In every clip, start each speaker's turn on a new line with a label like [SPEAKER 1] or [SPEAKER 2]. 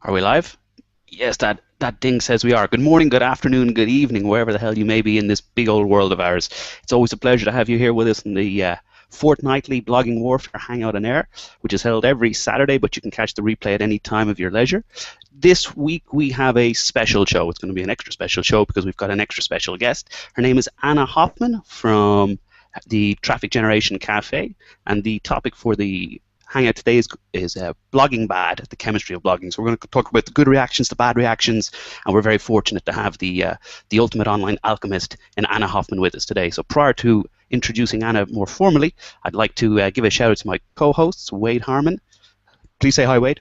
[SPEAKER 1] Are we live? Yes, that ding says we are. Good morning, good afternoon, good evening, wherever the hell you may be in this big old world of ours. It's always a pleasure to have you here with us in the fortnightly Blogging Warfare Hangout on Air, which is held every Saturday, but you can catch the replay at any time of your leisure. This week we have a special show. It's going to be an extra special show because we've got an extra special guest. Her name is Ana Hoffman from the Traffic Generation Cafe, and the topic for the hangout today is blogging bad, the chemistry of blogging. So we're going to talk about the good reactions, the bad reactions, and we're very fortunate to have the ultimate online alchemist in Ana Hoffman with us today. So prior to introducing Ana more formally, I'd like to give a shout out to my co-hosts, Wade Harman. Please say hi, Wade.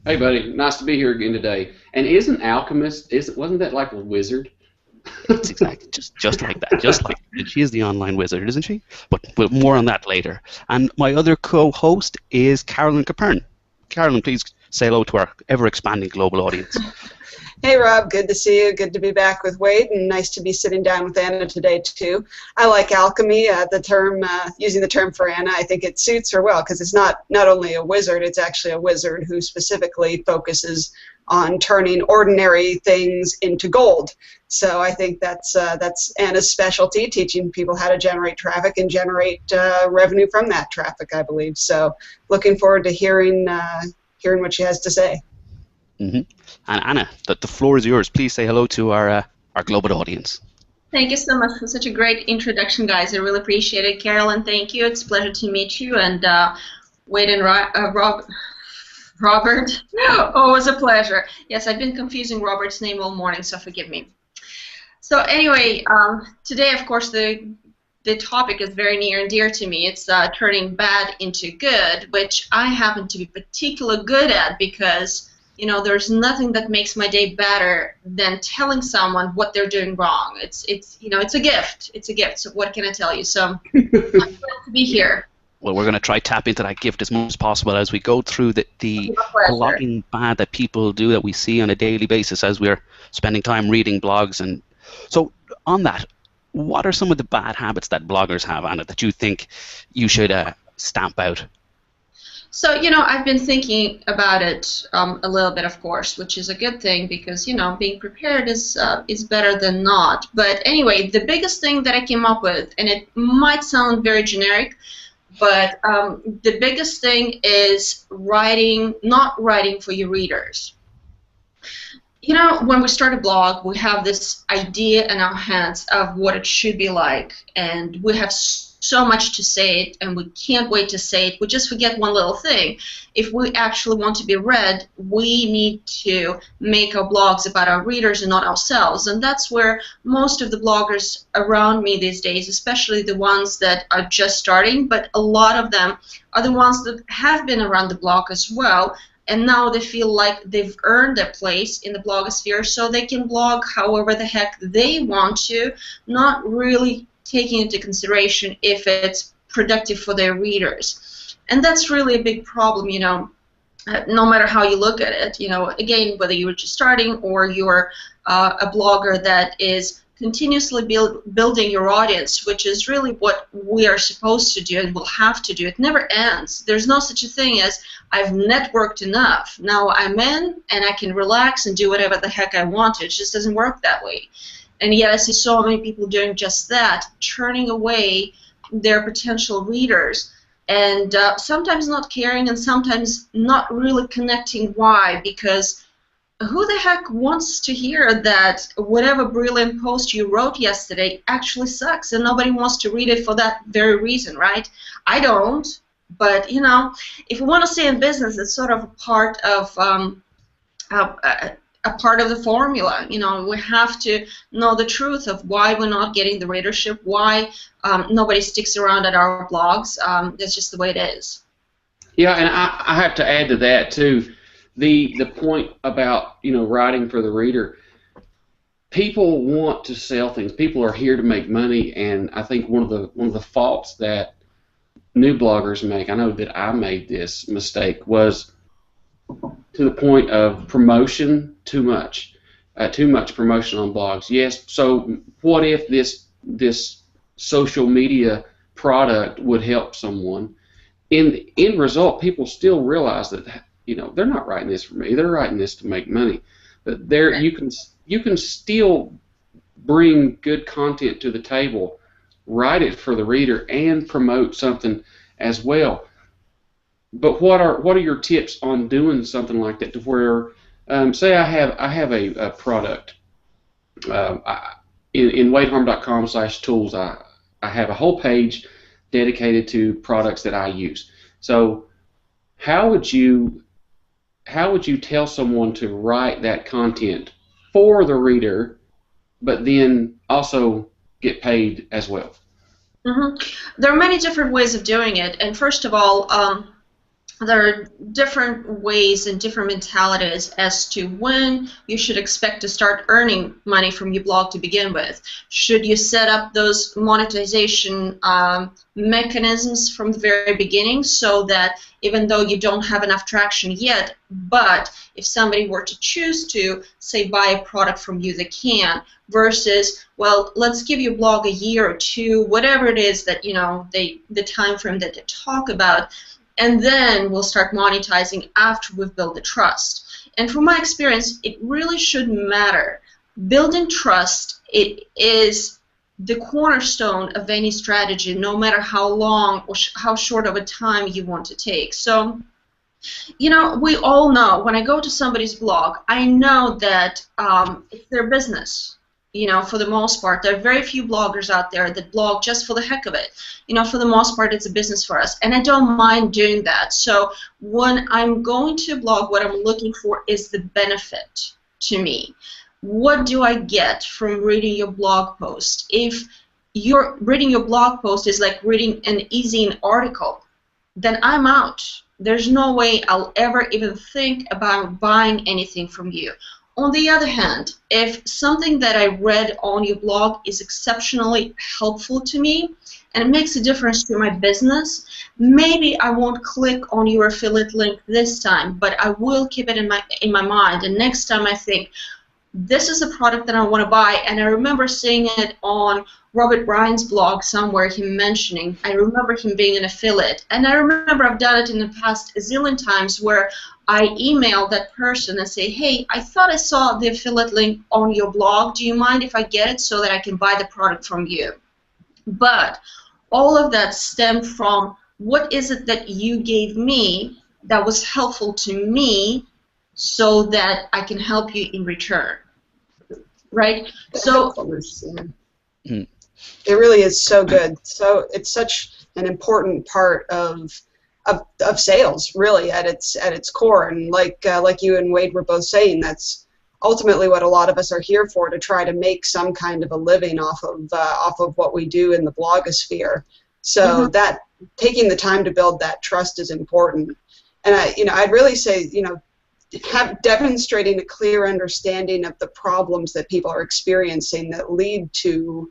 [SPEAKER 2] Hey, buddy. Nice to be here again today. And isn't alchemist? Wasn't that like a wizard?
[SPEAKER 1] It's exactly just like that. Just like that. She is the online wizard, isn't she? But more on that later. And my other co-host is Carolyn Capern. Carolyn, please say hello to our ever-expanding global audience.
[SPEAKER 3] Hey, Rob. Good to see you. Good to be back with Wade, and nice to be sitting down with Ana today too. I like alchemy. The term, using the term for Ana, I think it suits her well because it's not only a wizard; it's actually a wizard who specifically focuses on turning ordinary things into gold. So I think that's Ana's specialty, teaching people how to generate traffic and generate revenue from that traffic, I believe. So looking forward to hearing what she has to say.
[SPEAKER 1] Mm-hmm. And Ana, the floor is yours. Please say hello to our global audience.
[SPEAKER 4] Thank you so much for such a great introduction, guys. I really appreciate it. Carolyn, thank you. It's a pleasure to meet you. And Wade and Robert, always a pleasure. Yes, I've been confusing Robert's name all morning, so forgive me. So anyway, today, of course, the topic is very near and dear to me. It's turning bad into good, which I happen to be particularly good at because, you know, there's nothing that makes my day better than telling someone what they're doing wrong. It's you know, it's a gift. It's a gift. So what can I tell you? So I'm glad to be here.
[SPEAKER 1] Well, we're going to try tap into that gift as much as possible as we go through the blogging bad that people do that we see on a daily basis as we're spending time reading blogs. And so on that, what are some of the bad habits that bloggers have, Ana, that you think you should stamp out?
[SPEAKER 4] So, you know, I've been thinking about it a little bit, of course, which is a good thing because, you know, being prepared is better than not. But anyway, the biggest thing that I came up with, and it might sound very generic, but the biggest thing is not writing for your readers. You know, when we start a blog, we have this idea in our heads of what it should be like, and we have so much to say it, and we can't wait to say it. We just forget one little thing. If we actually want to be read, we need to make our blogs about our readers and not ourselves, and that's where most of the bloggers around me these days, especially the ones that are just starting, but a lot of them are the ones that have been around the blog as well, and now they feel like they've earned their place in the blogosphere, so they can blog however the heck they want to, not really taking into consideration if it's productive for their readers. And that's really a big problem, you know, no matter how you look at it. You know, again, whether you're just starting or you're a blogger that is continuously building your audience, which is really what we are supposed to do and will have to do. It never ends. There's no such a thing as I've networked enough. Now I'm in and I can relax and do whatever the heck I want to. It just doesn't work that way. And yet I see so many people doing just that, turning away their potential readers, and sometimes not caring and sometimes not really connecting. Why? Because who the heck wants to hear that whatever brilliant post you wrote yesterday actually sucks, and nobody wants to read it for that very reason, right? I don't, but, you know, if we want to stay in business, it's sort of a part of the formula. You know, we have to know the truth of why we're not getting the readership, why nobody sticks around at our blogs. That's just the way it is.
[SPEAKER 2] Yeah, and I have to add to that too, the point about, you know, writing for the reader. People want to sell things. People are here to make money, and I think one of the faults that new bloggers make, I know that I made this mistake, was to the point of promotion too much promotion on blogs. Yes, so what if this social media product would help someone? In the end result, people still realize that they're not writing this for me. They're writing this to make money. But there, you can still bring good content to the table, write it for the reader, and promote something as well. But what are your tips on doing something like that? To where, say I have a product, in wadeharm.com/tools, I have a whole page dedicated to products that I use. So how would you tell someone to write that content for the reader, but then also get paid as well?
[SPEAKER 4] Mm-hmm. There are many different ways of doing it, and first of all, there are different ways and different mentalities as to when you should expect to start earning money from your blog to begin with. Should you set up those monetization mechanisms from the very beginning, so that even though you don't have enough traction yet, but if somebody were to choose to, say, buy a product from you, they can, versus, well, let's give your blog a year or two, whatever it is that, the time frame that they talk about, and then we'll start monetizing after we've built the trust. And from my experience, it really shouldn't matter. Building trust, it is the cornerstone of any strategy, no matter how long or how short of a time you want to take. So, we all know, when I go to somebody's blog, I know that it's their business. For the most part, there are very few bloggers out there that blog just for the heck of it. For the most part, it's a business for us, and I don't mind doing that. So when I'm going to blog, what I'm looking for is the benefit to me. What do I get from reading your blog post? If reading your blog post is like reading an e-zine article, then I'm out. There's no way I'll ever even think about buying anything from you. On the other hand, if something that I read on your blog is exceptionally helpful to me and it makes a difference to my business, maybe I won't click on your affiliate link this time, but I will keep it in my mind. And next time I think, this is a product that I want to buy, and I remember seeing it on Robert Bryan's blog somewhere, him mentioning, I remember him being an affiliate, and I remember I've done it in the past a zillion times where I email that person and say, hey, I thought I saw the affiliate link on your blog. Do you mind if I get it so that I can buy the product from you? But all of that stemmed from, what is it that you gave me that was helpful to me so that I can help you in return, right? So
[SPEAKER 3] it really is so good. So it's such an important part of sales, really, at its core. And like you and Wade were both saying, that's ultimately what a lot of us are here for, to try to make some kind of a living off of what we do in the blogosphere. So that taking the time to build that trust is important. And I'd really say, demonstrating a clear understanding of the problems that people are experiencing that lead to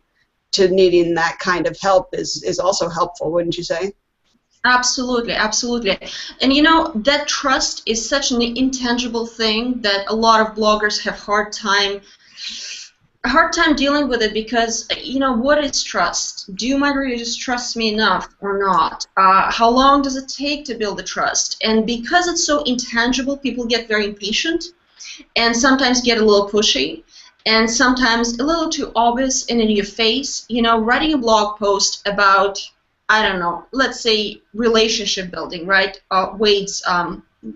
[SPEAKER 3] needing that kind of help is also helpful, wouldn't you say?
[SPEAKER 4] Absolutely, absolutely. And that trust is such an intangible thing that a lot of bloggers have a hard time dealing with it, because what is trust? Do my readers trust me enough or not? How long does it take to build the trust? And because it's so intangible, people get very impatient and sometimes get a little pushy and sometimes a little too obvious and in your face. Writing a blog post about, I don't know, let's say relationship building, right? Wade's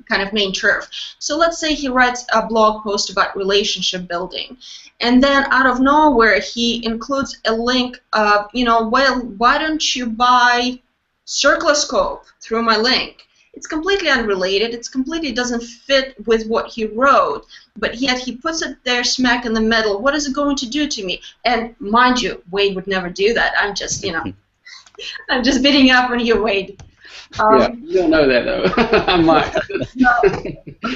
[SPEAKER 4] kind of main turf. So let's say he writes a blog post about relationship building, and then out of nowhere he includes a link of, well, why don't you buy Circloscope through my link? It's completely unrelated. It completely doesn't fit with what he wrote, but yet he puts it there smack in the middle. What is it going to do to me? And mind you, Wade would never do that. I'm just, I'm just beating up on you, Wade.
[SPEAKER 2] Yeah, you don't know that, though. I might.
[SPEAKER 4] No,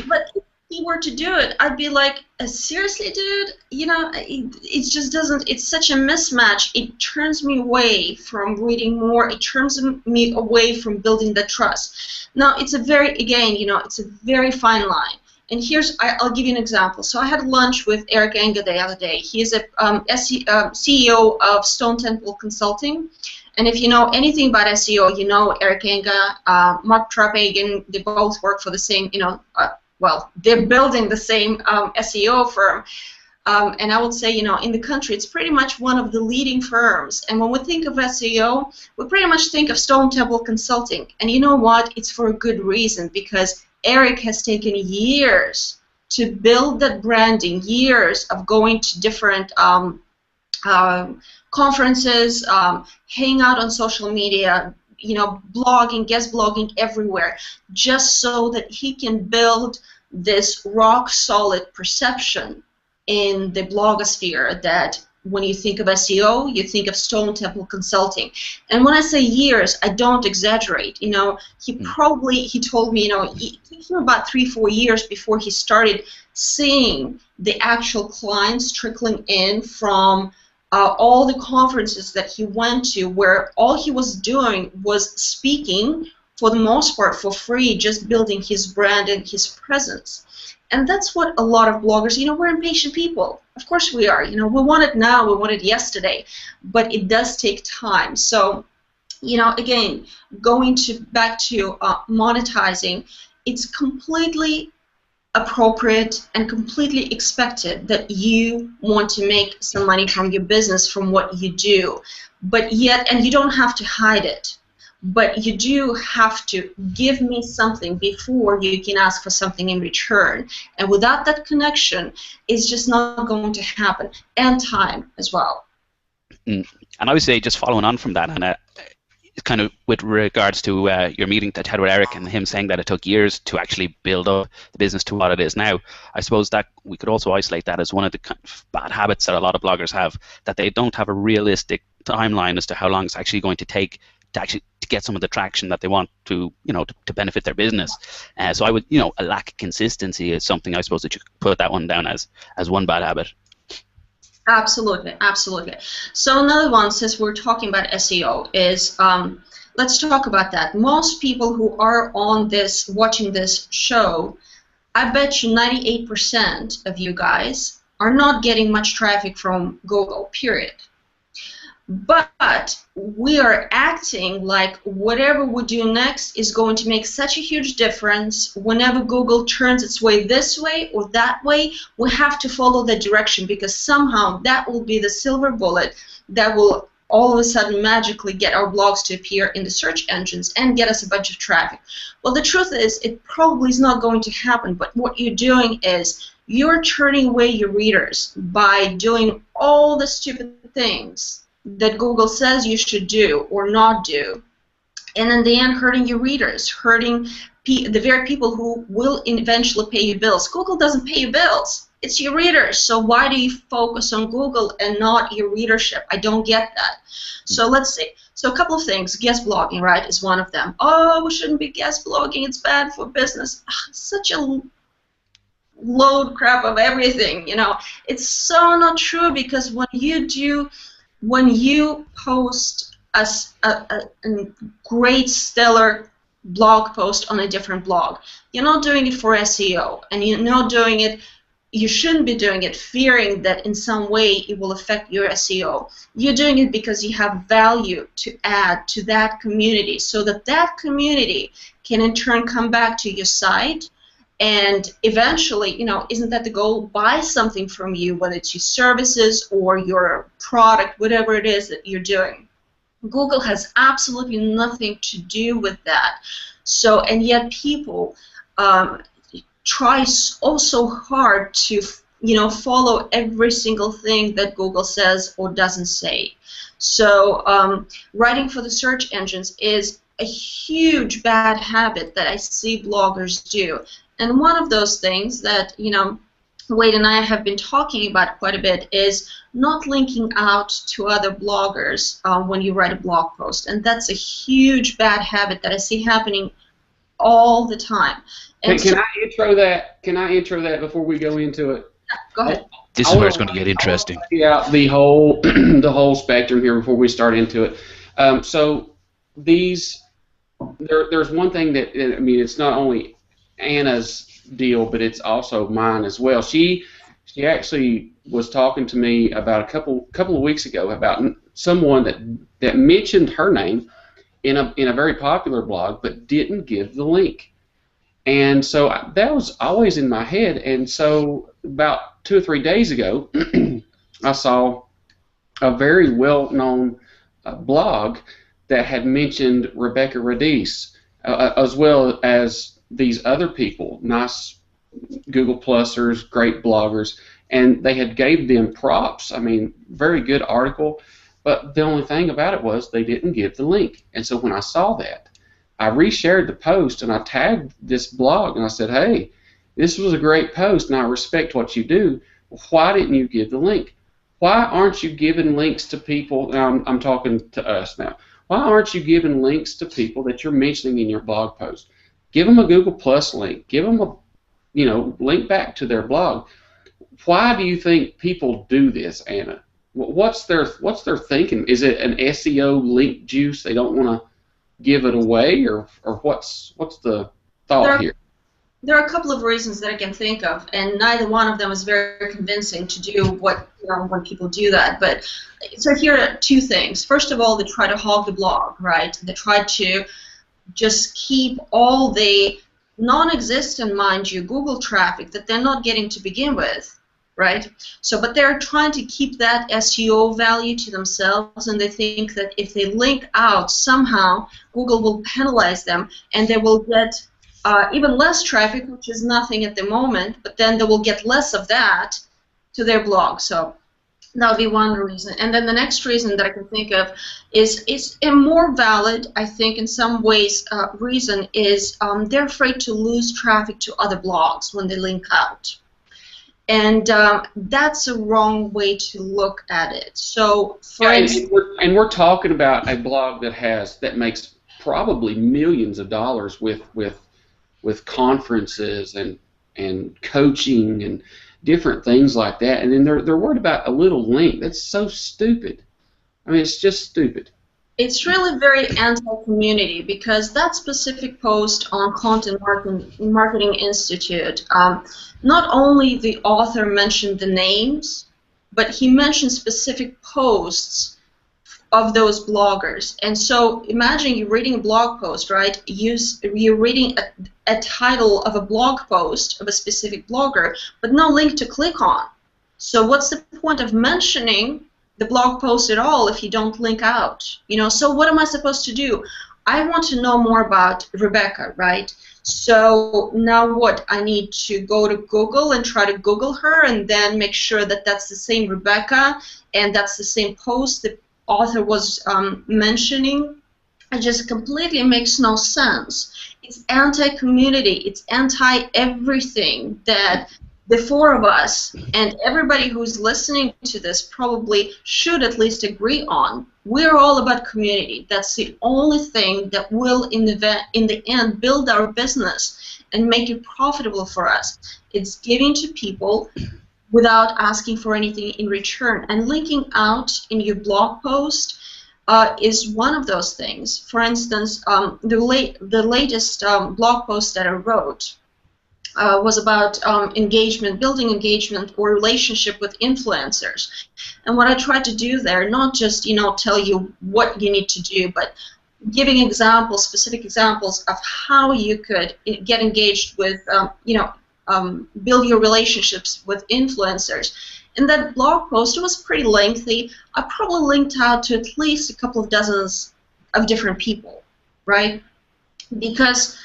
[SPEAKER 4] but if he were to do it, I'd be like, seriously, dude? It just doesn't, it's such a mismatch. It turns me away from reading more. It turns me away from building the trust. Now, it's a very, again, it's a very fine line. And I'll give you an example. So I had lunch with Eric Anga the other day. He is a CEO of Stone Temple Consulting. And if you know anything about SEO, you know Eric Enga, Mark Trapagan, they both work for the same, well, they're building the same SEO firm. And I would say, in the country, it's pretty much one of the leading firms. And when we think of SEO, we pretty much think of Stone Temple Consulting. And you know what? It's for a good reason, because Eric has taken years to build that branding, years of going to different conferences, hang out on social media, blogging, guest blogging everywhere, just so that he can build this rock-solid perception in the blogosphere that when you think of SEO, you think of Stone Temple Consulting. And when I say years, I don't exaggerate. He told me, it took him about 3-4 years before he started seeing the actual clients trickling in from all the conferences that he went to, where all he was doing was speaking, for the most part, for free, just building his brand and his presence. And that's what a lot of bloggers, we're impatient people. Of course we are. We want it now, we want it yesterday, but it does take time. So, again, going back to monetizing, it's completely appropriate and completely expected that you want to make some money from your business, from what you do, but yet, and you don't have to hide it. But you do have to give me something before you can ask for something in return. And without that connection, it's just not going to happen. And time as well.
[SPEAKER 1] And I would say, just following on from that, Anna, kind of with regards to your meeting that you had with Eric and him saying that it took years to actually build up the business to what it is now, I suppose that we could also isolate that as one of the kind of bad habits that a lot of bloggers have, that they don't have a realistic timeline as to how long it's actually going to take to get some of the traction that they want to benefit their business. So I would, a lack of consistency is something I suppose that you could put that one down as one bad habit.
[SPEAKER 4] Absolutely, absolutely. So another one, since we're talking about SEO, is let's talk about that. Most people who are on this, watching this show, I bet you 98% of you guys are not getting much traffic from Google, period. But we are acting like whatever we do next is going to make such a huge difference. Whenever Google turns its way this way or that way, we have to follow the direction, because somehow that will be the silver bullet that will all of a sudden magically get our blogs to appear in the search engines and get us a bunch of traffic. Well, the truth is, it probably is not going to happen, but what you're doing is you're turning away your readers by doing all the stupid things that Google says you should do or not do, and in the end hurting your readers, hurting the very people who will eventually pay you bills. Google doesn't pay you bills, it's your readers. So why do you focus on Google and not your readership? I don't get that. So let's see. So a couple of things. Guest blogging, right, is one of them. Oh, we shouldn't be guest blogging, it's bad for business. Such a load crap of everything, It's so not true, because when you post a great, stellar blog post on a different blog, you're not doing it for SEO, and you're not doing it, you shouldn't be doing it fearing that in some way it will affect your SEO. You're doing it because you have value to add to that community, so that that community can in turn come back to your site and eventually, isn't that the goal? Buy something from you, whether it's your services or your product, whatever it is that you're doing. Google has absolutely nothing to do with that. So, and yet people try so hard to, follow every single thing that Google says or doesn't say. So, writing for the search engines is a huge bad habit that I see bloggers do. And one of those things that, Wade and I have been talking about quite a bit is not linking out to other bloggers when you write a blog post. And that's a huge bad habit that I see happening all the time. And
[SPEAKER 2] can I intro that? Can I intro that before we go into it?
[SPEAKER 4] Yeah, go ahead.
[SPEAKER 1] This is where it's going to get interesting.
[SPEAKER 2] Yeah, the whole spectrum here before we start into it. So there's one thing that, it's not only Anna's deal, but it's also mine as well. She actually was talking to me about a couple of weeks ago about someone that mentioned her name in a very popular blog, but didn't give the link. And so that was always in my head. And so about 2 or 3 days ago, I saw a very well-known blog that had mentioned Rebecca Radice, as well as these other people, nice Google Plusers, great bloggers, and they had gave them props. I mean, very good article, but the only thing about it was they didn't give the link. And so when I saw that, I reshared the post and I tagged this blog and I said, hey, this was a great post and I respect what you do. Why didn't you give the link? Why aren't you giving links to people? Now I'm talking to us now. Why aren't you giving links to people that you're mentioning in your blog post? Give them a Google Plus link. Give them a link back to their blog. Why do you think people do this, Anna? What's their thinking? Is it an SEO link juice? They don't want to give it away, or what's the thought here?
[SPEAKER 4] There are a couple of reasons that I can think of, and neither one of them is very convincing to do what when people do that. But so here are two things. First of all, they try to hog the blog, right? They try to just keep all the non-existent, mind you, Google traffic that they're not getting to begin with, right? So, but they're trying to keep that SEO value to themselves, and they think that if they link out somehow, Google will penalize them, and they will get even less traffic, which is nothing at the moment, but then they will get less of that to their blog. So that would be one reason. And then the next reason that I can think of is a more valid, I think, in some ways, reason is they're afraid to lose traffic to other blogs when they link out. And that's a wrong way to look at it. So, for instance,
[SPEAKER 2] and we're talking about a blog that makes probably millions of dollars with conferences and coaching and different things like that, and then they're worried about a little link. That's so stupid. I mean, it's just stupid.
[SPEAKER 4] It's really very anti-community, because that specific post on Content Marketing Institute, not only the author mentioned the names, but he mentioned specific posts of those bloggers. And so imagine you're reading a blog post, right? You're reading a title of a blog post of a specific blogger, but no link to click on. So what's the point of mentioning the blog post at all if you don't link out? So what am I supposed to do? I want to know more about Rebecca, right? So now what? I need to go to Google and try to Google her and then make sure that that's the same Rebecca and that's the same post the author was mentioning. It just completely makes no sense. It's anti-community. It's anti-everything that the four of us and everybody who's listening to this probably should at least agree on. We're all about community. That's the only thing that will, in the end, build our business and make it profitable for us. It's giving to people without asking for anything in return. And linking out in your blog post is one of those things. For instance, the latest blog post that I wrote was about engagement, building engagement or relationship with influencers. And what I tried to do there, not just tell you what you need to do, but giving examples, specific examples of how you could get engaged with, build your relationships with influencers. In that blog post, it was pretty lengthy. I probably linked out to at least a couple of dozens of different people, right? Because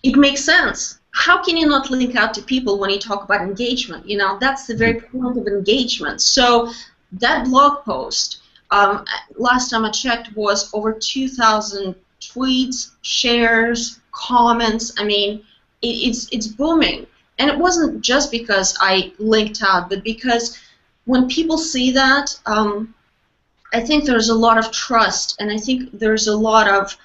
[SPEAKER 4] it makes sense. How can you not link out to people when you talk about engagement? That's the very point of engagement. So that blog post, last time I checked, was over 2,000 tweets, shares, comments. I mean, it's booming. And it wasn't just because I linked out, but because when people see that, I think there's a lot of trust, and I think there's a lot of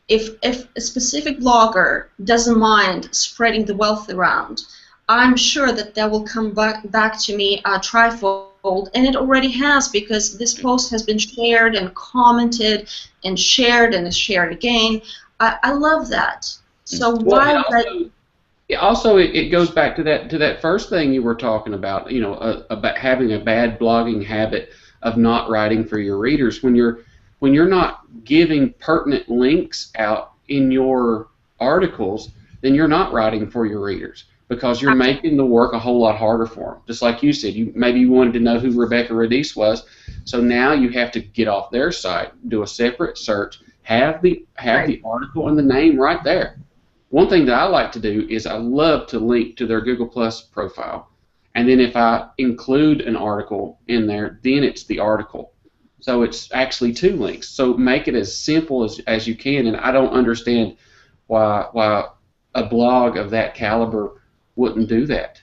[SPEAKER 4] if a specific blogger doesn't mind spreading the wealth around, I'm sure that will come back to me trifold, and it already has, because this post has been shared and commented and shared again. I love that. So why?
[SPEAKER 2] Also, it goes back to that first thing you were talking about, about having a bad blogging habit. of not writing for your readers. When you're not giving pertinent links out in your articles, then you're not writing for your readers, because you're making the work a whole lot harder for them. Just like you said, maybe you wanted to know who Rebecca Radice was, so now you have to get off their site, do a separate search, have the article and the name right there. One thing that I like to do is I love to link to their Google Plus profile, and then if I include an article in there, then it's the article. So it's actually 2 links. So make it as simple as you can, and I don't understand why a blog of that caliber wouldn't do that.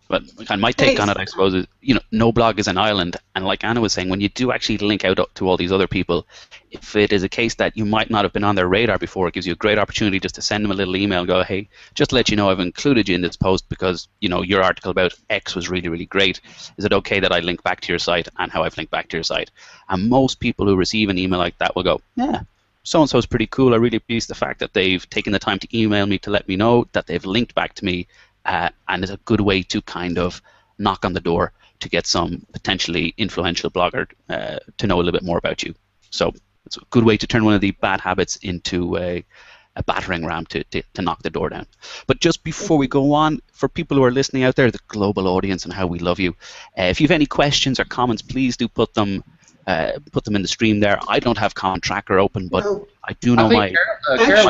[SPEAKER 1] But and my take on it, I suppose, is no blog is an island, and like Anna was saying, when you do actually link out to all these other people, if it is a case that you might not have been on their radar before, it gives you a great opportunity just to send them a little email and go, hey, just to let you know I've included you in this post because your article about X was really, really great. Is it okay that I link back to your site and how I've linked back to your site? And most people who receive an email like that will go, yeah, so-and-so is pretty cool. I really appreciate the fact that they've taken the time to email me to let me know that they've linked back to me. And it's a good way to kind of knock on the door to get some potentially influential blogger to know a little bit more about you. So it's a good way to turn one of the bad habits into a battering ram to knock the door down. But just before we go on, for people who are listening out there, the global audience and how we love you, if you have any questions or comments, please do put them in the stream there. I don't have Comment Tracker open, but I do know my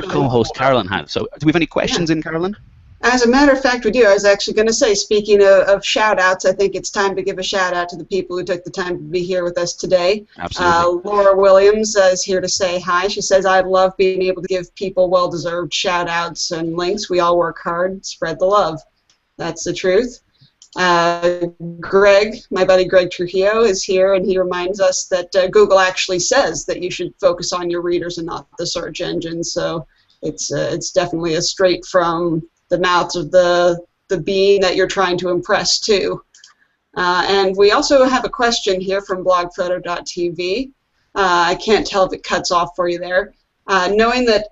[SPEAKER 1] co-host Carolyn has. So do we have any questions in, Carolyn?
[SPEAKER 3] As a matter of fact, we do. I was actually going to say, speaking of shout-outs, I think it's time to give a shout-out to the people who took the time to be here with us today.
[SPEAKER 1] Absolutely.
[SPEAKER 3] Laura Williams is here to say hi. She says, I love being able to give people well-deserved shout-outs and links. We all work hard. Spread the love. That's the truth. Greg, my buddy Greg Trujillo, is here, and he reminds us that Google actually says that you should focus on your readers and not the search engine. So it's definitely a straight from the mouth of the being that you're trying to impress too. And we also have a question here from blogphoto.tv. I can't tell if it cuts off for you there. Knowing that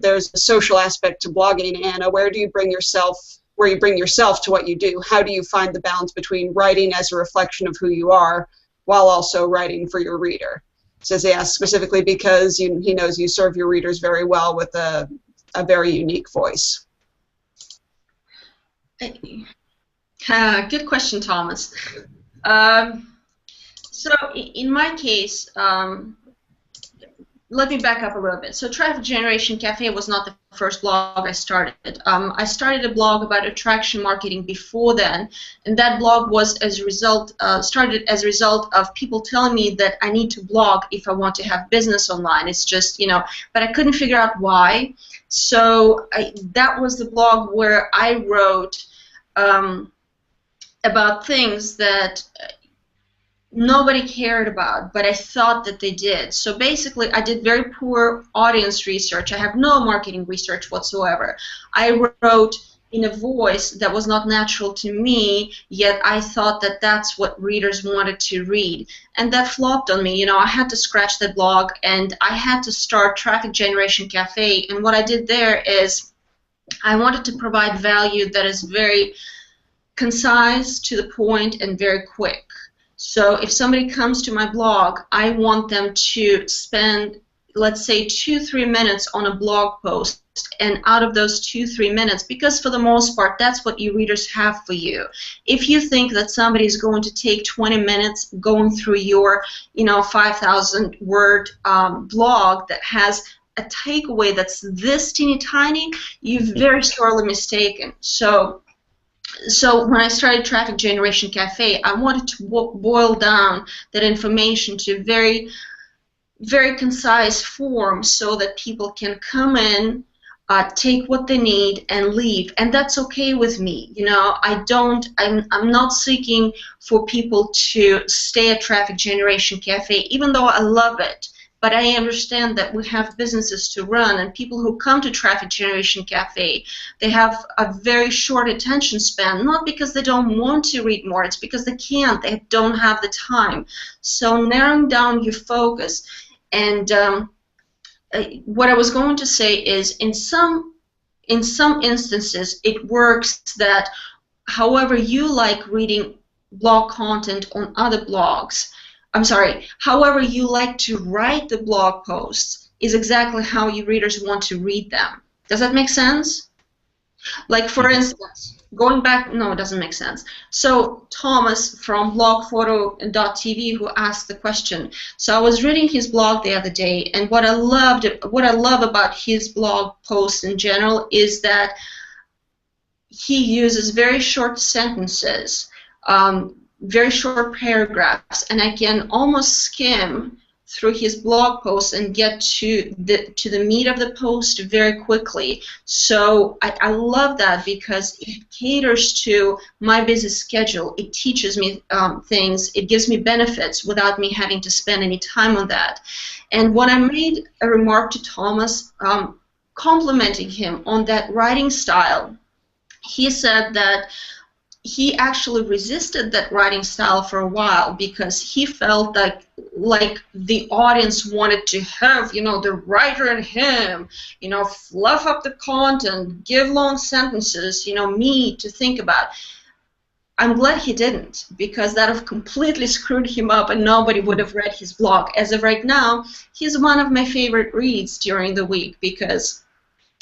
[SPEAKER 3] there's a social aspect to blogging, Anna, where you bring yourself to what you do? How do you find the balance between writing as a reflection of who you are while also writing for your reader? Says he asks specifically because he knows you serve your readers very well with a very unique voice.
[SPEAKER 4] Good question, Thomas. So in my case, let me back up a little bit. So Traffic Generation Cafe was not the first blog I started. I started a blog about attraction marketing before then, and that blog was started as a result of people telling me that I need to blog if I want to have business online. It's just, but I couldn't figure out why. So that was the blog where I wrote about things that nobody cared about, but I thought that they did. So basically, I did very poor audience research. I have no marketing research whatsoever. I wrote in a voice that was not natural to me, yet I thought that that's what readers wanted to read. And that flopped on me. I had to scratch that blog, and I had to start Traffic Generation Cafe. And what I did there is I wanted to provide value that is very concise, to the point, and very quick. So if somebody comes to my blog, I want them to spend, let's say, 2-3 minutes on a blog post, and out of those 2-3 minutes, because for the most part, that's what your readers have for you. If you think that somebody is going to take 20 minutes going through your, 5,000-word blog that has a takeaway that's this teeny tiny, you've very sorely mistaken. So when I started Traffic Generation Cafe, I wanted to boil down that information to very, very concise form so that people can come in, take what they need, and leave. And that's okay with me. I'm not seeking for people to stay at Traffic Generation Cafe, even though I love it. But I understand that we have businesses to run, and people who come to Traffic Generation Cafe, they have a very short attention span, not because they don't want to read more, it's because they can't, they don't have the time. So narrowing down your focus, and what I was going to say is in some instances it works that however you like reading blog content on other blogs, I'm sorry, however you like to write the blog posts is exactly how your readers want to read them. Does that make sense? Like, for instance, going back, no, it doesn't make sense. So Thomas from blogphoto.tv, who asked the question. So I was reading his blog the other day, and what I love about his blog posts in general is that he uses very short sentences, very short paragraphs, and I can almost skim through his blog posts and get to the meat of the post very quickly. So I love that because it caters to my busy schedule. It teaches me things. It gives me benefits without me having to spend any time on that. And when I made a remark to Thomas, complimenting him on that writing style, he said that he actually resisted that writing style for a while because he felt like the audience wanted to have, the writer in him, fluff up the content, give long sentences, me to think about. I'm glad he didn't, because that would have completely screwed him up and nobody would have read his blog. As of right now, he's one of my favorite reads during the week because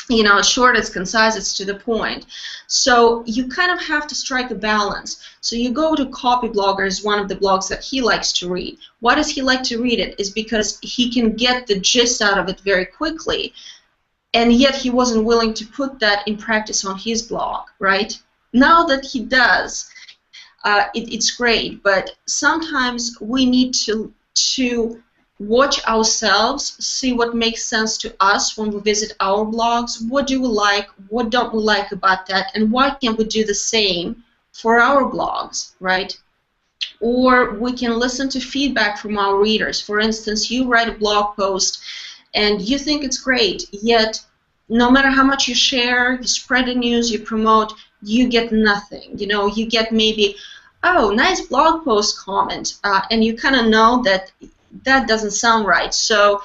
[SPEAKER 4] it's short, it's concise, it's to the point. So you kind of have to strike a balance. So you go to Copy Blogger, is one of the blogs that he likes to read. Why does he like to read it? Is because he can get the gist out of it very quickly, and yet he wasn't willing to put that in practice on his blog, right? Now that he does, it's great, but sometimes we need to watch ourselves, see what makes sense to us when we visit our blogs. What do we like? What don't we like about that? And why can't we do the same for our blogs, right? Or we can listen to feedback from our readers. For instance, you write a blog post and you think it's great, yet no matter how much you share, you spread the news, you promote, you get nothing. You get maybe, oh, nice blog post comment, and you kind of know that doesn't sound right. So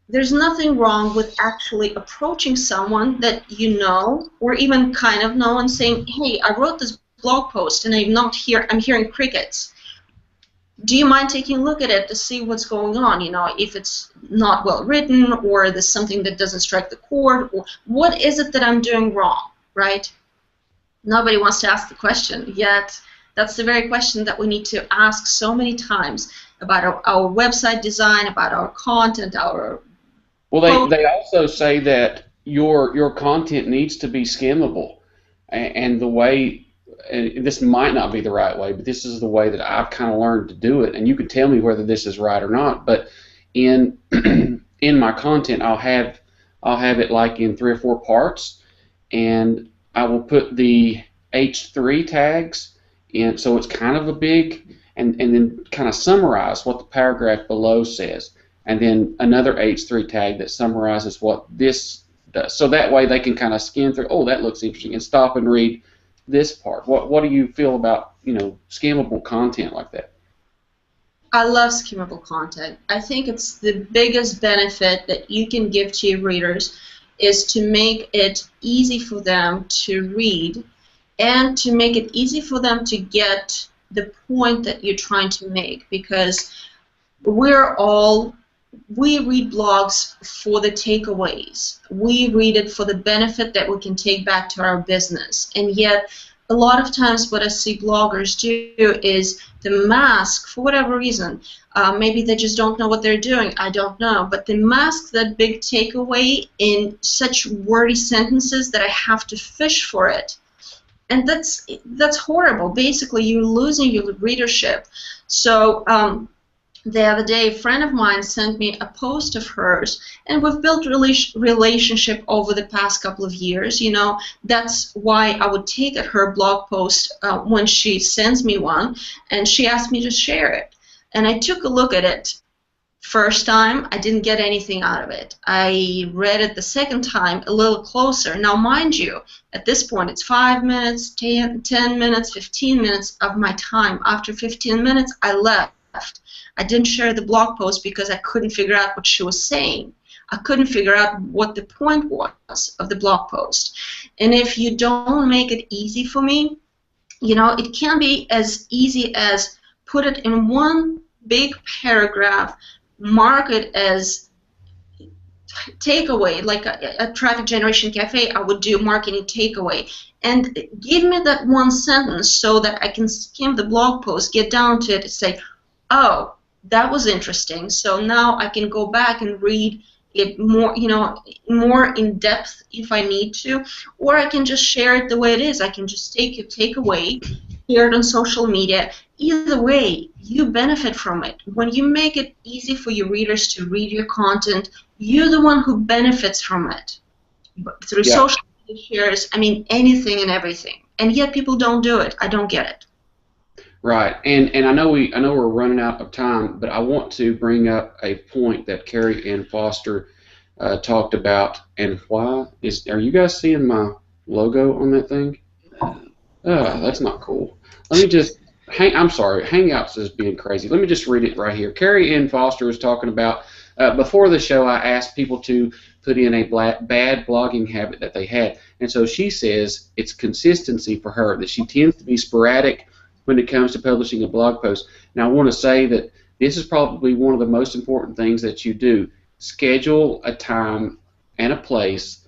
[SPEAKER 4] there's nothing wrong with actually approaching someone that you know or even kind of know and saying, hey, I wrote this blog post and I'm hearing crickets. Do you mind taking a look at it to see what's going on? If it's not well written or there's something that doesn't strike the chord, or what is it that I'm doing wrong, right? Nobody wants to ask the question, yet that's the very question that we need to ask so many times about our website design, about our content,
[SPEAKER 2] Well, they also say that your content needs to be skimmable, and the way, and this might not be the right way, but this is the way that I've kind of learned to do it, and you can tell me whether this is right or not. But in in my content, I'll have it like in 3 or 4 parts, and I will put the H3 tags in, so it's kind of a big, and then kind of summarize what the paragraph below says, and then another H3 tag that summarizes what this does. So that way they can kind of skim through, oh, that looks interesting, and stop and read this part. What do you feel about, skimmable content like that?
[SPEAKER 4] I love skimmable content. I think it's the biggest benefit that you can give to your readers is to make it easy for them to read and to make it easy for them to get the point that you're trying to make, because we read blogs for the takeaways. We read it for the benefit that we can take back to our business. And yet, a lot of times what I see bloggers do is the mask, for whatever reason, maybe they just don't know what they're doing, I don't know, but they mask that big takeaway in such wordy sentences that I have to fish for it. And that's horrible. Basically, you're losing your readership. So the other day, a friend of mine sent me a post of hers, and we've built relationship over the past couple of years. That's why I would take at her blog post when she sends me one, and she asked me to share it. And I took a look at it. First time, I didn't get anything out of it. I read it the second time a little closer. Now, mind you, at this point, it's 5 minutes, 10 minutes, 15 minutes of my time. After 15 minutes, I left. I didn't share the blog post because I couldn't figure out what she was saying. I couldn't figure out what the point was of the blog post. And if you don't make it easy for me, it can be as easy as put it in one big paragraph, mark it as takeaway, like a traffic generation cafe, I would do marketing takeaway. And give me that one sentence so that I can skim the blog post, get down to it, and say, oh, that was interesting. So now I can go back and read it more, more in depth if I need to, or I can just share it the way it is. I can just take away, share it on social media. Either way, you benefit from it. When you make it easy for your readers to read your content, you're the one who benefits from it. But through social media shares, I mean, anything and everything. And yet people don't do it. I don't get it.
[SPEAKER 2] Right, and I know we're running out of time, but I want to bring up a point that Carrie Ann Foster talked about. And why are you guys seeing my logo on that thing? That's not cool. Let me just I'm sorry, Hangouts is being crazy. Let me just read it right here. Carrie Ann Foster was talking about before the show. I asked people to put in a bad blogging habit that they had, and so she says it's consistency for her, that she tends to be sporadic when it comes to publishing a blog post. Now, I want to say that this is probably one of the most important things that you do. Schedule a time and a place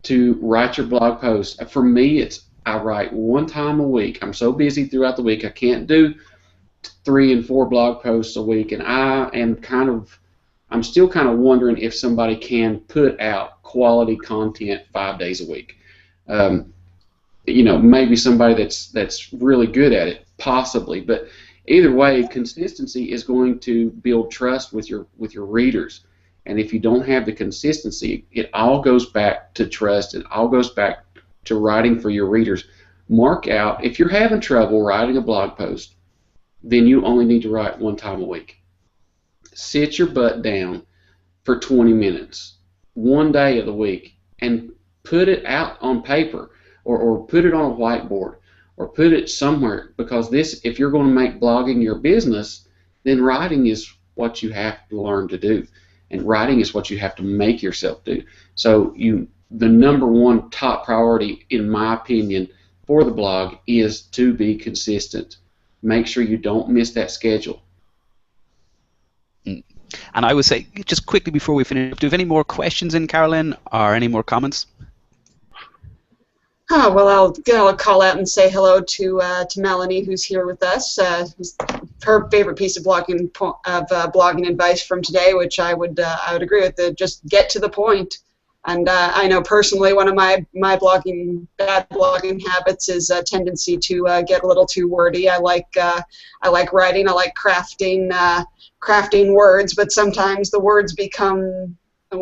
[SPEAKER 2] to write your blog post. For me, I write one time a week. I'm so busy throughout the week, I can't do 3 and 4 blog posts a week, and I'm still kind of wondering if somebody can put out quality content 5 days a week. Maybe somebody that's really good at it, possibly, but either way, consistency is going to build trust with your readers. And if you don't have the consistency, it all goes back to trust. It all goes back to writing for your readers. Mark out, if you're having trouble writing a blog post, then you only need to write one time a week. Sit your butt down for 20 minutes, one day of the week, and put it out on paper, or put it on a whiteboard, or put it somewhere, because if you're going to make blogging your business, then writing is what you have to learn to do, and writing is what you have to make yourself do. So the number one top priority, in my opinion, for the blog is to be consistent. Make sure you don't miss that schedule.
[SPEAKER 1] And I would say, just quickly before we finish, do you have any more questions in, Carolyn, or any more comments?
[SPEAKER 3] Oh, well, I'll call out and say hello to Melanie, who's here with us. Her favorite piece of blogging advice from today, which I would agree with, just get to the point. And I know personally one of my bad blogging habits is a tendency to get a little too wordy. I like writing. I like crafting words, but sometimes the words become, they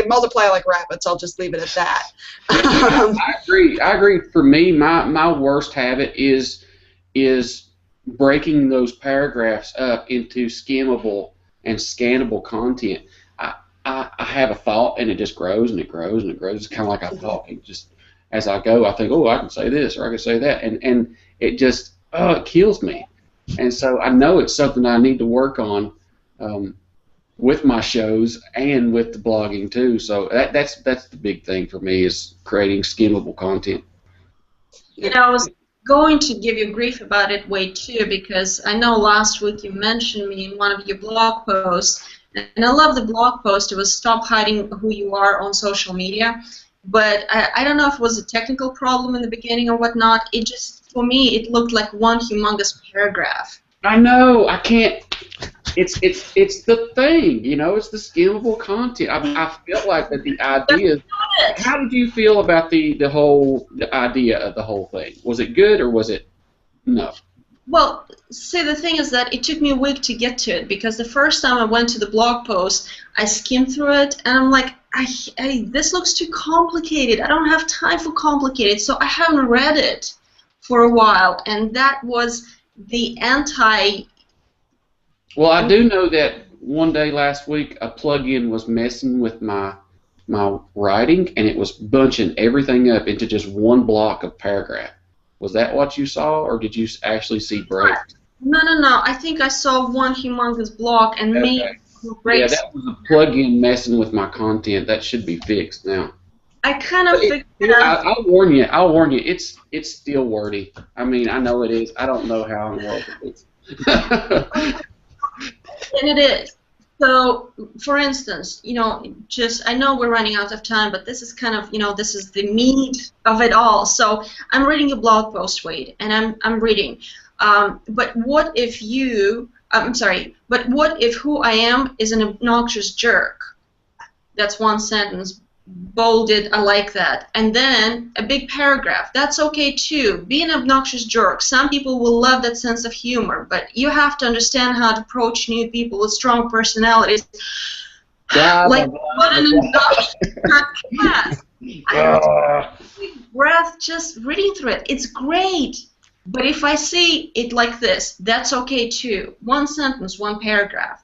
[SPEAKER 3] multiply like rabbits. I'll just leave it at that.
[SPEAKER 2] I agree. For me, my worst habit is breaking those paragraphs up into skimmable and scannable content. I have a thought, and it just grows and it grows and it grows. It's kind of like I'm talking. Just as I go, I think, oh, I can say this or I can say that, and it just it kills me. And so I know it's something I need to work on with my shows and with the blogging too. So that's the big thing for me, is creating skimmable content.
[SPEAKER 4] I was going to give you grief about it, Wade, too, because I know last week you mentioned me in one of your blog posts, and I love the blog post. It was stop hiding who you are on social media. But I don't know if it was a technical problem in the beginning or whatnot. It just, for me, it looked like one humongous paragraph.
[SPEAKER 2] I know. I can't. It's the thing, it's the skimmable content. I felt like that the idea. How did you feel about the idea of the whole thing? Was it good or was it no?
[SPEAKER 4] Well, see, the thing is that it took me a week to get to it, because the first time I went to the blog post, I skimmed through it, and I'm like, this looks too complicated. I don't have time for complicated, so I haven't read it for a while, and that was the anti.
[SPEAKER 2] Well, I do know that one day last week a plugin was messing with my writing, and it was bunching everything up into just one block of paragraph. Was that what you saw, or did you actually see breaks?
[SPEAKER 4] No. I think I saw one humongous block, and maybe breaks.
[SPEAKER 2] Yeah, that was a plugin messing with my content. That should be fixed now.
[SPEAKER 4] I kind of figured it out.
[SPEAKER 2] I'll warn you. It's still wordy. I mean, I know it is. I don't know how in the world it is.
[SPEAKER 4] And it is. So, for instance, I know we're running out of time, but this is kind of, this is the meat of it all. So, I'm reading a blog post, Wade, and I'm reading. But what if but what if who I am is an obnoxious jerk? That's one sentence. Bolded, I like that. And then a big paragraph. That's okay too. Be an obnoxious jerk. Some people will love that sense of humor, but you have to understand how to approach new people with strong personalities. Like what an obnoxious jerk has. Breath just reading through it. It's great. But if I see it like this, that's okay too. One sentence, one paragraph.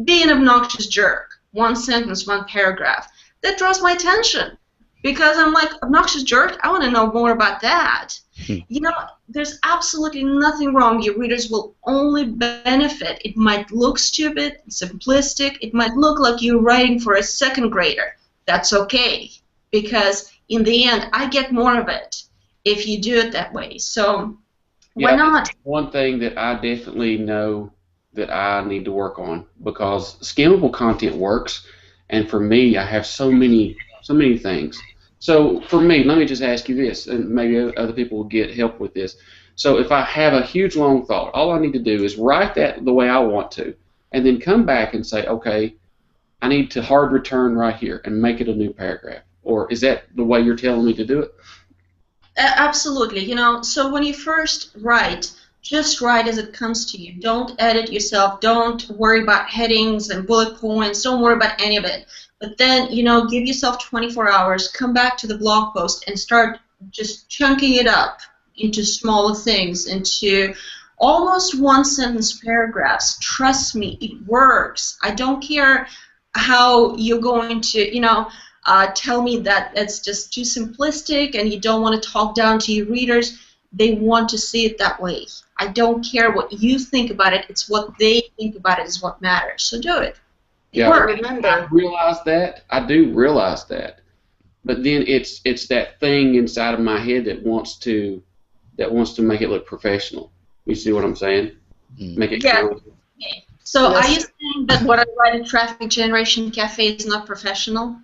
[SPEAKER 4] Be an obnoxious jerk. One sentence, one paragraph. That draws my attention because I'm like, obnoxious jerk, I want to know more about that. There's absolutely nothing wrong. Your readers will only benefit. It might look stupid, simplistic. It might look like you're writing for a second grader. That's okay because in the end, I get more of it if you do it that way. So why not?
[SPEAKER 2] One thing that I definitely know that I need to work on because skimmable content works. And for me, I have so many things. So for me, let me just ask you this, and maybe other people will get help with this. So if I have a huge long thought, all I need to do is write that the way I want to, and then come back and say, okay, I need to hard return right here and make it a new paragraph. Or is that the way you're telling me to do it?
[SPEAKER 4] Absolutely. So when you first write, just write as it comes to you. Don't edit yourself. Don't worry about headings and bullet points. Don't worry about any of it. But then, give yourself 24 hours, come back to the blog post and start just chunking it up into smaller things, into almost one-sentence paragraphs. Trust me, it works. I don't care how you're going to, tell me that it's just too simplistic and you don't want to talk down to your readers. They want to see it that way. I don't care what you think about it. It's what they think about it is what matters. So do it.
[SPEAKER 2] Yeah, I realize that. I do realize that. But then it's that thing inside of my head that wants to make it look professional. You see what I'm saying? Make it cool.
[SPEAKER 4] Okay. So are you saying that what I write in Traffic Generation Cafe is not professional?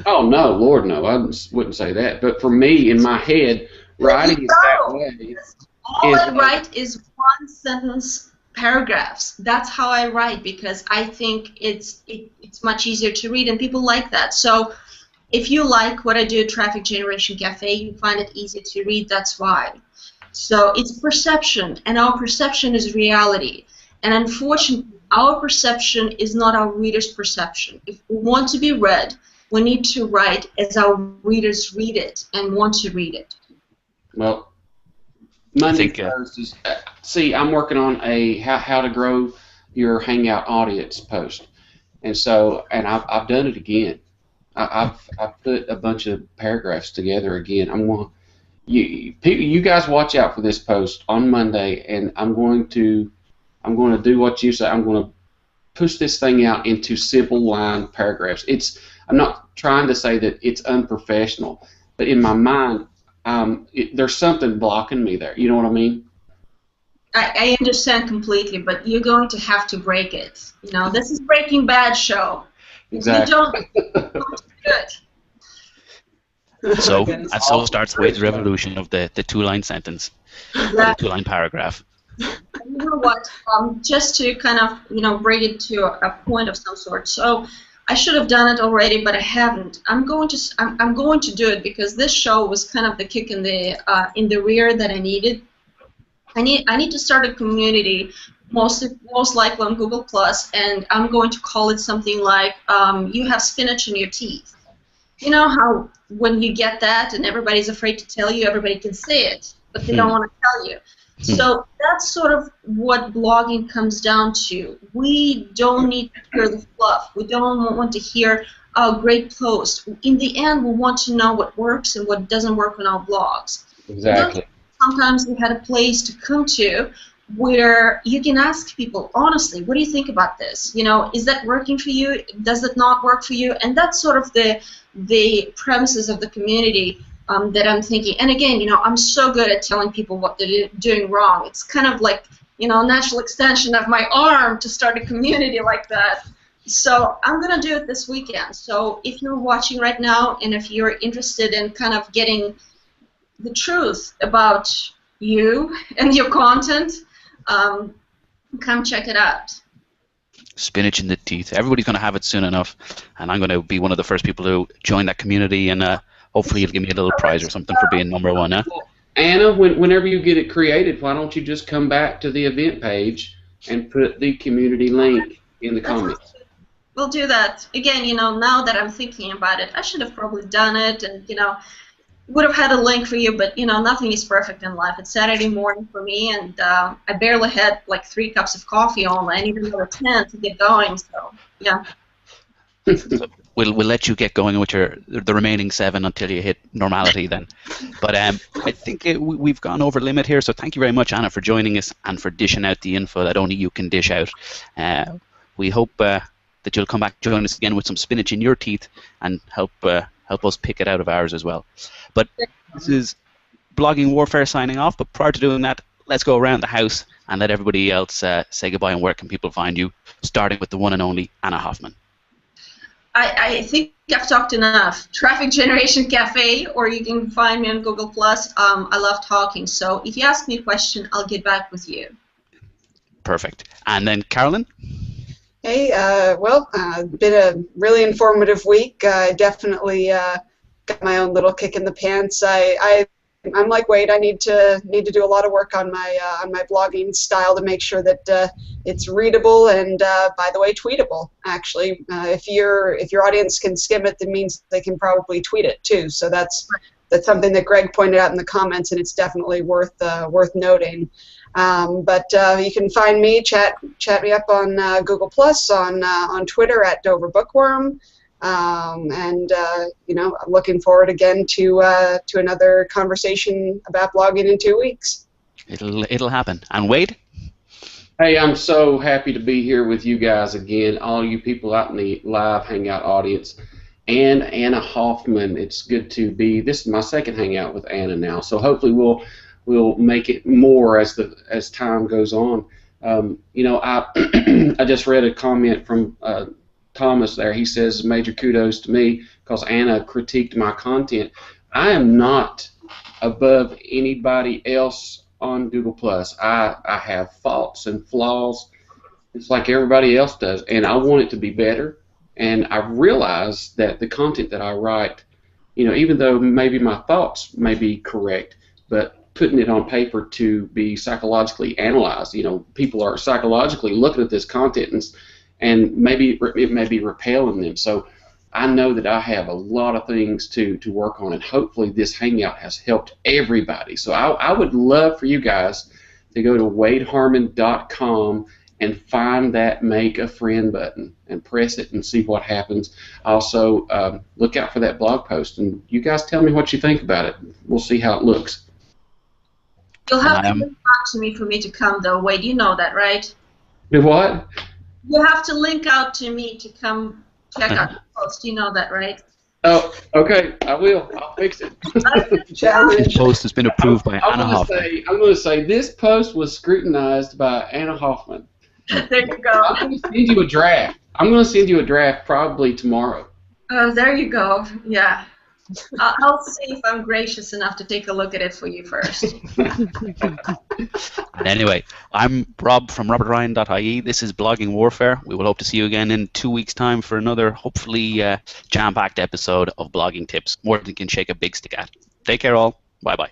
[SPEAKER 2] Oh no, Lord no. I wouldn't say that. But for me, in my head, writing it that way.
[SPEAKER 4] All I write is one-sentence paragraphs. That's how I write because I think it's much easier to read and people like that. So if you like what I do at Traffic Generation Cafe, you find it easy to read, that's why. So it's perception, and our perception is reality. And unfortunately, our perception is not our reader's perception. If we want to be read, we need to write as our readers read it and want to read it.
[SPEAKER 2] Well, Monday, Thursdays. See, I'm working on a how to grow your Hangout audience post, and I've done it again. I've put a bunch of paragraphs together again. You guys watch out for this post on Monday, and I'm going to do what you say. I'm going to push this thing out into simple line paragraphs. I'm not trying to say that it's unprofessional, but in my mind. There's something blocking me there. You know what I mean?
[SPEAKER 4] I understand completely, but you're going to have to break it. This is Breaking Bad show.
[SPEAKER 2] Exactly.
[SPEAKER 4] You don't do it.
[SPEAKER 1] So starts Wade's revolution of the two-line sentence, the two-line paragraph.
[SPEAKER 4] You know what? Just to kind of break it to a point of some sort. So. I should have done it already, but I haven't. I'm going to do it because this show was kind of the kick in the rear that I needed. I need to start a community, most likely on Google+, and I'm going to call it something like "You have spinach in your teeth." You know how when you get that and everybody's afraid to tell you, everybody can say it, but they don't want to tell you. So that's sort of what blogging comes down to. We don't need to hear the fluff. We don't want to hear a great post. In the end, we want to know what works and what doesn't work on our blogs.
[SPEAKER 2] Exactly.
[SPEAKER 4] Sometimes we had a place to come to where you can ask people, honestly, what do you think about this? Is that working for you? Does it not work for you? And that's sort of the premises of the community. That I'm thinking, and again, I'm so good at telling people what they're doing wrong. It's kind of like natural extension of my arm to start a community like that. So I'm going to do it this weekend. So if you're watching right now and if you're interested in kind of getting the truth about you and your content, come check it out.
[SPEAKER 1] Spinach in the teeth. Everybody's going to have it soon enough, and I'm going to be one of the first people to join that community, and hopefully you'll give me a little prize or something for being number one.
[SPEAKER 2] Well, Anna, whenever you get it created, why don't you just come back to the event page and put the community link in the comments?
[SPEAKER 4] We'll do that. Again, now that I'm thinking about it, I should have probably done it and, would have had a link for you, but, nothing is perfect in life. It's Saturday morning for me, and I barely had, 3 cups of coffee only. I need another 10 to get going, so, yeah.
[SPEAKER 1] So we'll let you get going with the remaining 7 until you hit normality then. But I think we've gone over limit here, so thank you very much, Anna, for joining us and for dishing out the info that only you can dish out. We hope that you'll come back and join us again with some spinach in your teeth and help us pick it out of ours as well. But this is Blogging Warfare signing off, but prior to doing that, let's go around the house and let everybody else say goodbye and where can people find you, starting with the one and only Ana Hoffman.
[SPEAKER 4] I think I've talked enough. Traffic Generation Cafe, or you can find me on Google+. I love talking, so if you ask me a question, I'll get back with you.
[SPEAKER 1] Perfect. And then Carolyn?
[SPEAKER 3] Hey, been a really informative week. Definitely got my own little kick in the pants. I'm like Wade. I need to do a lot of work on my blogging style to make sure that it's readable and, by the way, tweetable. Actually, if your audience can skim it, that means they can probably tweet it too. So that's something that Greg pointed out in the comments, and it's definitely worth noting. But you can find me, chat me up on Google+, on Twitter at Dover Bookworm, and I'm looking forward again to another conversation about blogging in 2 weeks.
[SPEAKER 1] It'll happen. And Wade?
[SPEAKER 2] Hey, I'm so happy to be here with you guys again, all you people out in the live Hangout audience, and Ana Hoffman. It's good to be. This is my second Hangout with Anna now, so hopefully we'll make it more as time goes on. I just read a comment from Thomas there. He says, major kudos to me because Anna critiqued my content. I am not above anybody else on Google+. I have faults and flaws. It's like everybody else does, and I want it to be better. And I realize that the content that I write, even though maybe my thoughts may be correct, but putting it on paper to be psychologically analyzed. People are psychologically looking at this content and maybe it may be repelling them. So I know that I have a lot of things to work on, and hopefully this Hangout has helped everybody. So I would love for you guys to go to wadeharman.com and find that Make a Friend button and press it and see what happens. Also, look out for that blog post, and you guys tell me what you think about it. We'll see how it looks.
[SPEAKER 4] You'll have to link out to me for me to come, though. Wade, you know that, right?
[SPEAKER 2] Do what?
[SPEAKER 4] You have to link out to me to come check out the post. You know that, right?
[SPEAKER 2] Oh, okay. I will. I'll fix it.
[SPEAKER 1] This post has been approved by Ana Hoffman.
[SPEAKER 2] I'm going to say this post was scrutinized by Ana Hoffman.
[SPEAKER 4] There you go.
[SPEAKER 2] I'm going to send you a draft. I'm going to send you a draft probably tomorrow.
[SPEAKER 4] Oh, there you go. Yeah. I'll see if I'm gracious enough to take a look at it for you first.
[SPEAKER 1] Anyway, I'm Rob from robertryan.ie. This is Blogging Warfare. We will hope to see you again in 2 weeks' time for another, hopefully, jam-packed episode of blogging tips. More than you can shake a big stick at. Take care, all. Bye-bye.